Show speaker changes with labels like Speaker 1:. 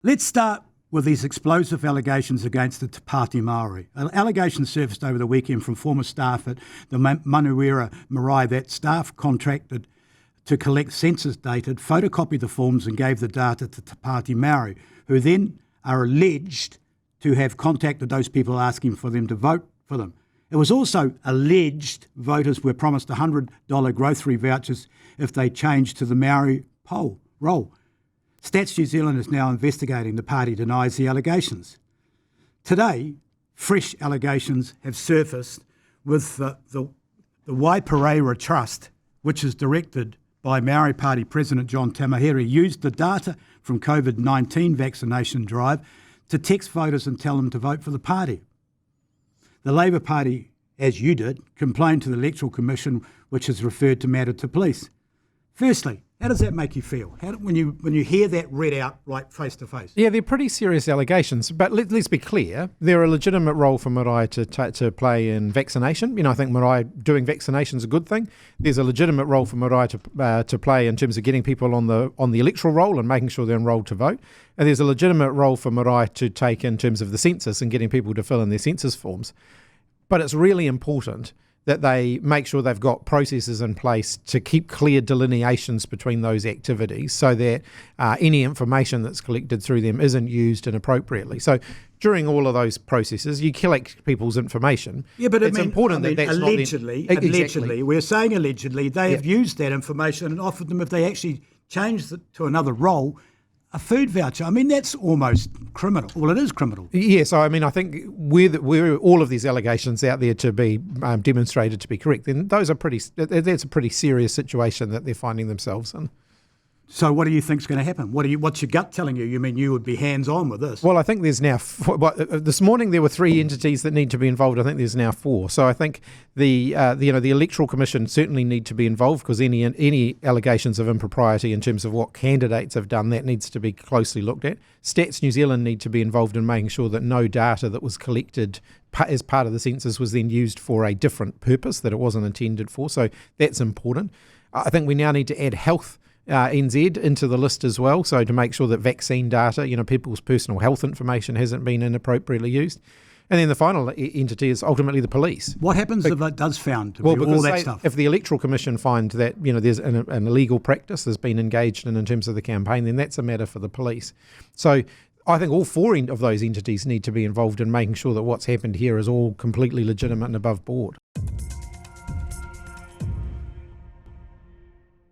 Speaker 1: Let's start with these explosive allegations against the Te Pāti Māori. Allegations surfaced over the weekend from former staff at the Manuira Marae that staff contracted to collect census data, photocopied the forms and gave the data to Te Pāti Māori, who then are alleged to have contacted those people asking for them to vote for them. It was also alleged voters were promised $100 grocery vouchers if they changed to the Maori poll roll. Stats New Zealand is now investigating. The party denies the allegations. Today, fresh allegations have surfaced with the Waipareira Trust, which is directed by Maori Party President John Tamahiri, used the data from COVID-19 vaccination drive to text voters and tell them to vote for the party. The Labour Party, as you did, complained to the Electoral Commission, which has referred the matter to police. Firstly, how does that make you feel? When you hear that read out like face to face?
Speaker 2: Yeah, they're pretty serious allegations, but let's be clear. They're a legitimate role for Marae to play in vaccination. I think Marae doing vaccination is a good thing. There's a legitimate role for Marae to play in terms of getting people on the electoral roll and making sure they're enrolled to vote. And there's a legitimate role for Marae to take in terms of the census and getting people to fill in their census forms. But it's really important that they make sure they've got processes in place to keep clear delineations between those activities so that any information that's collected through them isn't used inappropriately. So during all of those processes, you collect people's information.
Speaker 1: Yeah, but
Speaker 2: it's important that that's
Speaker 1: allegedly,
Speaker 2: not...
Speaker 1: Allegedly, we're saying allegedly, they have used that information and offered them, if they actually changed it to another role, a food voucher. I mean, that's almost criminal. Well, it is criminal.
Speaker 2: Yeah, so I think we're all of these allegations out there to be demonstrated to be correct, then that's a pretty serious situation that they're finding themselves in.
Speaker 1: So what do you think is going to happen? What's your gut telling you? You mean you would be hands-on with this?
Speaker 2: Well, I think there's now this morning there were 3 entities that need to be involved. I think there's now 4. So I think the Electoral Commission certainly need to be involved, because any allegations of impropriety in terms of what candidates have done, that needs to be closely looked at. Stats New Zealand need to be involved in making sure that no data that was collected as part of the census was then used for a different purpose that it wasn't intended for. So that's important. I think we now need to add health NZ into the list as well, so to make sure that vaccine data, people's personal health information hasn't been inappropriately used. And then the final entity is ultimately the police.
Speaker 1: What happens if it does found to be all that stuff?
Speaker 2: If the Electoral Commission find that there's an illegal practice that's been engaged in terms of the campaign, then that's a matter for the police. So I think all 4 of those entities need to be involved in making sure that what's happened here is all completely legitimate and above board.